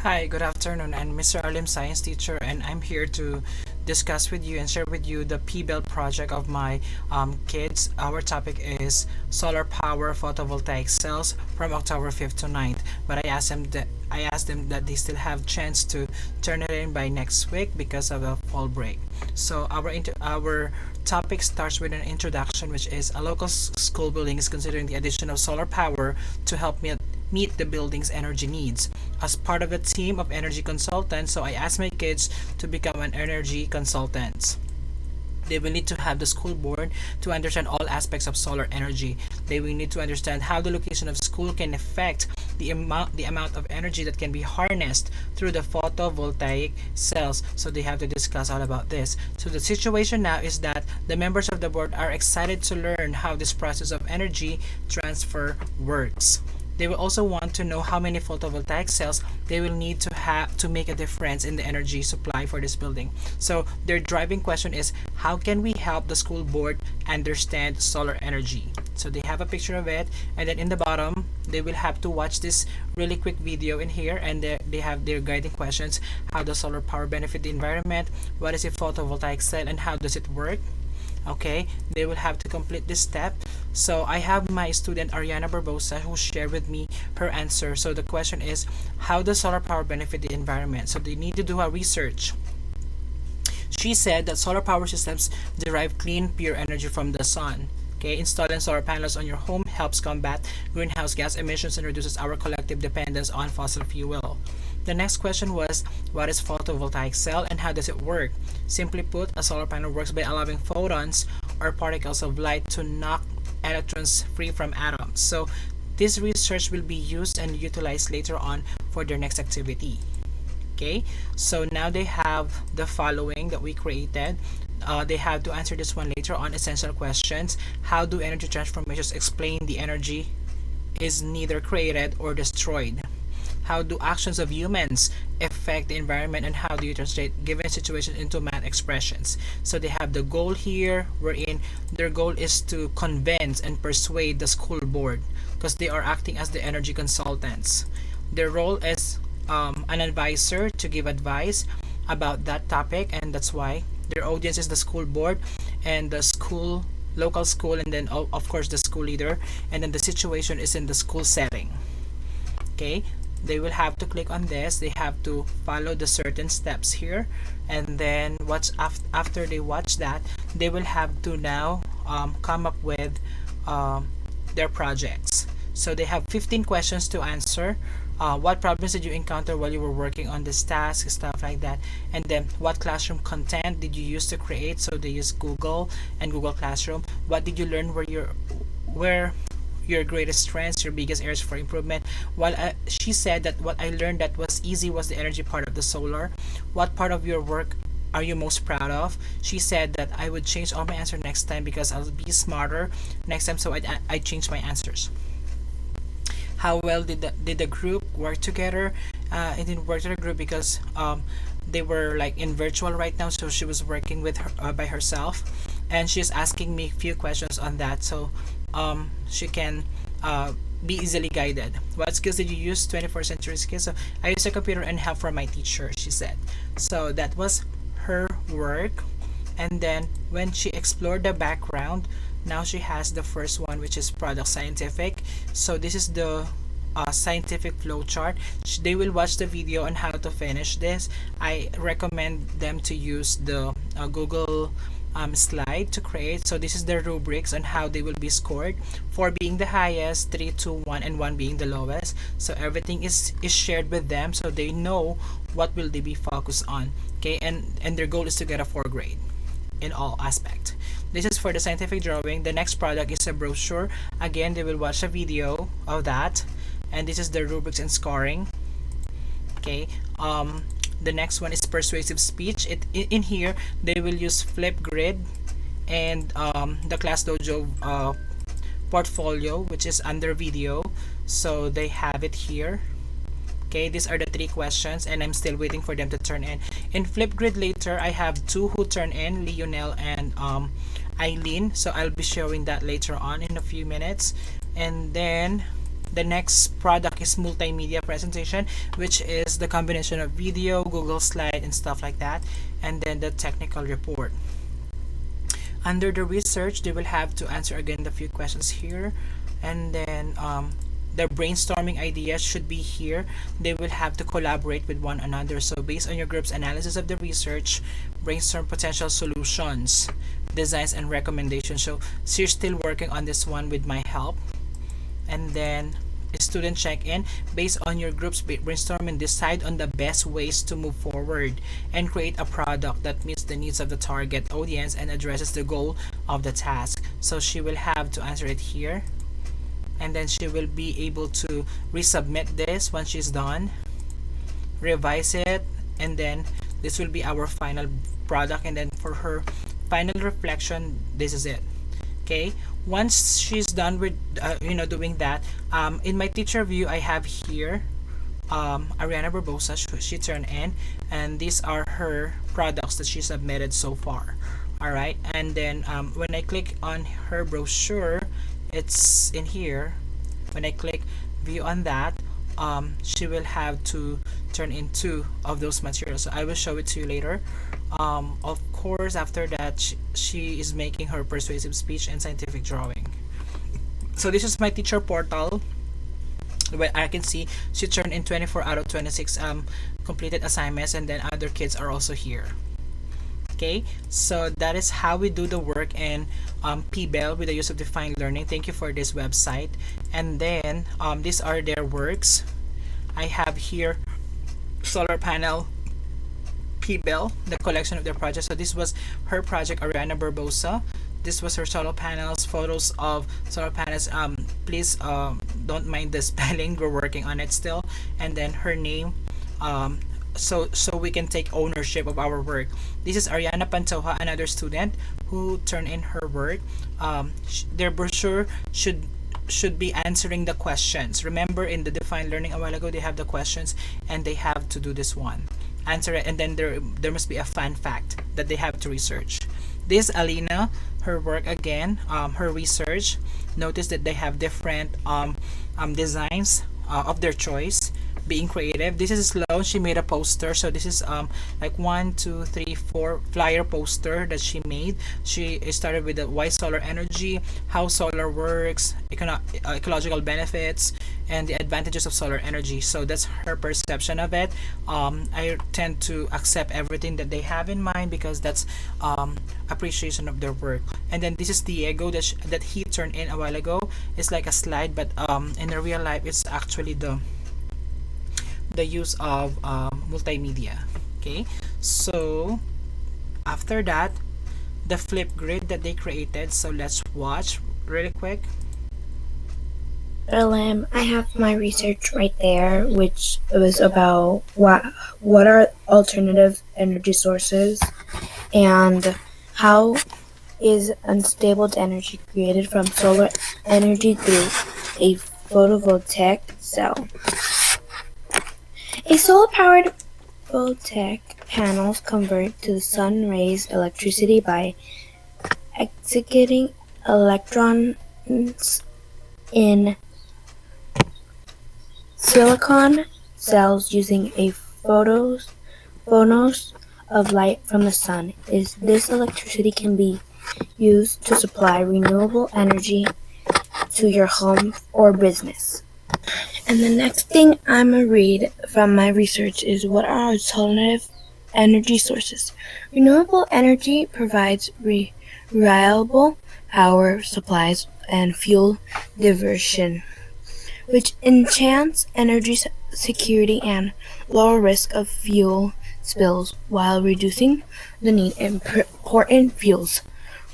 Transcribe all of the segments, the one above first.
Hi, good afternoon. I'm Mr. Alim, science teacher, and I'm here to discuss with you and share with you the Pbell project of my kids. Our topic is solar power photovoltaic cells from October 5th to 9th. But I asked them that they still have chance to turn it in by next week because of the fall break. So our topic starts with an introduction, which is a local school building is considering the addition of solar power to help meet the building's energy needs. As part of a team of energy consultants, so I asked my kids to become an energy consultant. They will need to have the school board to understand all aspects of solar energy. They will need to understand how the location of school can affect the amount of energy that can be harnessed through the photovoltaic cells. So they have to discuss all about this. So the situation now is that the members of the board are excited to learn how this process of energy transfer works. They will also want to know how many photovoltaic cells they will need to have to make a difference in the energy supply for this building. So their driving question is, how can we help the school board understand solar energy? So they have a picture of it, and then in the bottom they will have to watch this really quick video in here, and they have their guiding questions: how does solar power benefit the environment, what is a photovoltaic cell, and how does it work? Okay, they will have to complete this step. So I have my student Ariana Barbosa who shared with me her answer. So the question is, how does solar power benefit the environment? So they need to do a research. She said that solar power systems derive clean, pure energy from the sun. Okay, installing solar panels on your home helps combat greenhouse gas emissions and reduces our collective dependence on fossil fuel. The next question was, what is photovoltaic cell and how does it work? Simply put, a solar panel works by allowing photons or particles of light to knock electrons free from atoms. So this research will be used and utilized later on for their next activity. Okay, so now they have the following that we created. They have to answer this one later on. Essential questions: how do energy transformations explain the energy is neither created or destroyed? How do actions of humans affect the environment, and how do you translate given situations into math expressions? So they have the goal here, wherein their goal is to convince and persuade the school board because they are acting as the energy consultants. Their role is an advisor to give advice about that topic, and that's why their audience is the school board and the local school, and then of course the school leader, and then the situation is in the school setting. Okay, they will have to click on this. They have to follow the certain steps here, and then after they watch that, they will have to now come up with their projects. So they have 15 questions to answer. What problems did you encounter while you were working on this task, stuff like that, and then what classroom content did you use to create? So they use Google and Google Classroom. What did you learn where your greatest strengths, your biggest areas for improvement? While she said that what I learned that was easy was the energy part of the solar. What part of your work are you most proud of? She said that I would change all my answer next time because I'll be smarter next time, so I changed my answers. How well did the group work together? It didn't work to the group because they were like in virtual right now, so she was working with her by herself, and she's asking me a few questions on that, so she can be easily guided. What skills did you use? 21st century skills. So I used a computer and help from my teacher, she said. So that was her work. And then when she explored the background, now she has the first one, which is product scientific. So this is the scientific flow chart. They will watch the video on how to finish this. I recommend them to use the Google slide to create. So this is the rubrics on how they will be scored, 4 being the highest, 3, 2, 1, and 1 being the lowest. So everything is shared with them, so they know what will they be focused on. Okay, and their goal is to get a 4 grade in all aspect. This is for the scientific drawing. The next product is a brochure. Again, they will watch a video of that, and this is the rubrics and scoring. Okay, the next one is persuasive speech. In here they will use Flipgrid and the Class Dojo portfolio, which is under video, so they have it here. Okay, these are the 3 questions, and I'm still waiting for them to turn in. In Flipgrid later, I have 2 who turn in, Lionel and Eileen. So I'll be showing that later on in a few minutes. And then The next product is multimedia presentation, which is the combination of video, Google Slide, and stuff like that. And then the technical report. Under the research, they will have to answer again the few questions here, and then the brainstorming ideas should be here. They will have to collaborate with one another. So based on your group's analysis of the research, brainstorm potential solutions, designs, and recommendations. So she's still working on this one with my help. And then student check-in. Based on your group's brainstorming, decide on the best ways to move forward and create a product that meets the needs of the target audience and addresses the goal of the task. So she will have to answer it here, and then she will be able to resubmit this once she's done, revise it, and then this will be our final product. And then for her final reflection, this is it. Okay, once she's done with doing that, in my teacher view, I have here Ariana Barbosa. She turned in, and these are her products that she submitted so far. All right, and then when I click on her brochure, it's in here. When I click view on that, she will have to turn in 2 of those materials. So I will show it to you later. Of course, after that, she is making her persuasive speech and scientific drawing. So this is my teacher portal. Where I can see she turned in 24 out of 26 completed assignments, and then other kids are also here. Okay, so that is how we do the work in Pbell with the use of defined learning. Thank you for this website. And then these are their works. I have here solar panel Pbell, the collection of their projects. So this was her project, Ariana Barbosa. This was her solar panels, photos of solar panels. Please don't mind the spelling, we're working on it still. And then her name, so we can take ownership of our work. This is Ariana Pantoja, another student who turned in her work. Their brochure should be answering the questions. Remember, in the defined learning a while ago, they have the questions, and they have to do this one, answer it, and then there must be a fun fact that they have to research. This Alina, her work again, her research. Notice that they have different designs of their choice, being creative. This is Sloan. She made a poster. So this is like 1, 2, 3, 4 flyer poster that she made. She started with the why solar energy, how solar works, ecological benefits, and the advantages of solar energy. So that's her perception of it. I tend to accept everything that they have in mind because that's appreciation of their work. And then this is Diego that he turned in a while ago. It's like a slide, but in the real life, it's actually the use of multimedia. Okay, so after that, the flip grid that they created. So let's watch really quick. I have my research right there, which was about what are alternative energy sources and how is unstable energy created from solar energy through a photovoltaic cell. A solar-powered photovoltaic panels convert to the sun rays electricity by executing electrons in silicon cells using a phonos of light from the sun. This electricity can be used to supply renewable energy to your home or business. And the next thing I'm going to read from my research is what are alternative energy sources. Renewable energy provides reliable power supplies and fuel diversion, which enhance energy security and lower risk of fuel spills while reducing the need for important fuels.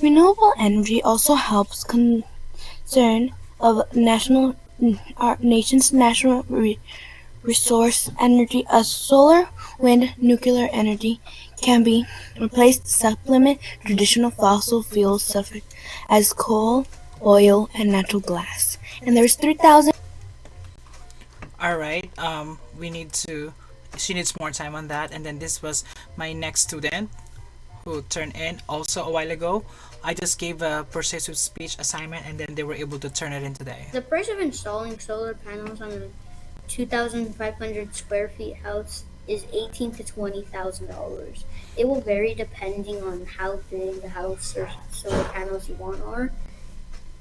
Renewable energy also helps concern of our nation's national resource energy as solar, wind, nuclear energy can be replaced to supplement traditional fossil fuels such as coal, oil, and natural gas. And there's 3,000. All right, she needs more time on that. And then this was my next student who turned in also a while ago. I just gave a persuasive speech assignment and then they were able to turn it in today. The price of installing solar panels on a 2,500 square feet house is $18,000 to $20,000. It will vary depending on how big the house or solar panels you want are.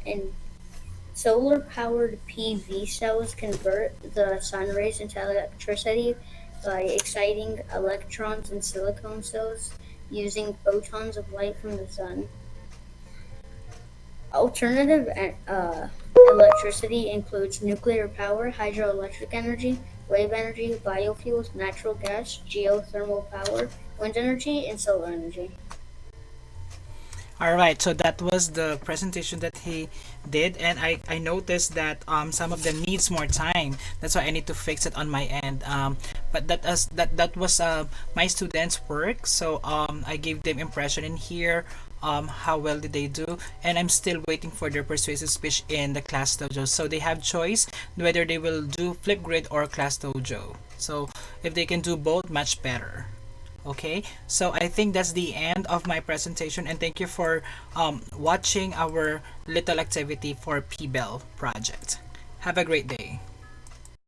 And solar powered PV cells convert the sun rays into electricity by exciting electrons in silicon cells using photons of light from the sun. Alternative electricity includes nuclear power, hydroelectric energy, wave energy, biofuels, natural gas, geothermal power, wind energy, and solar energy. All right, so that was the presentation that he did, and I noticed that some of them needs more time. That's why I need to fix it on my end. But that was my students' work, so I gave them impression in here. How well did they do? And I'm still waiting for their persuasive speech in the class dojo. So they have choice whether they will do Flipgrid or class dojo. So if they can do both, much better. Okay, so I think that's the end of my presentation, and thank you for watching our little activity for Pbell project. Have a great day.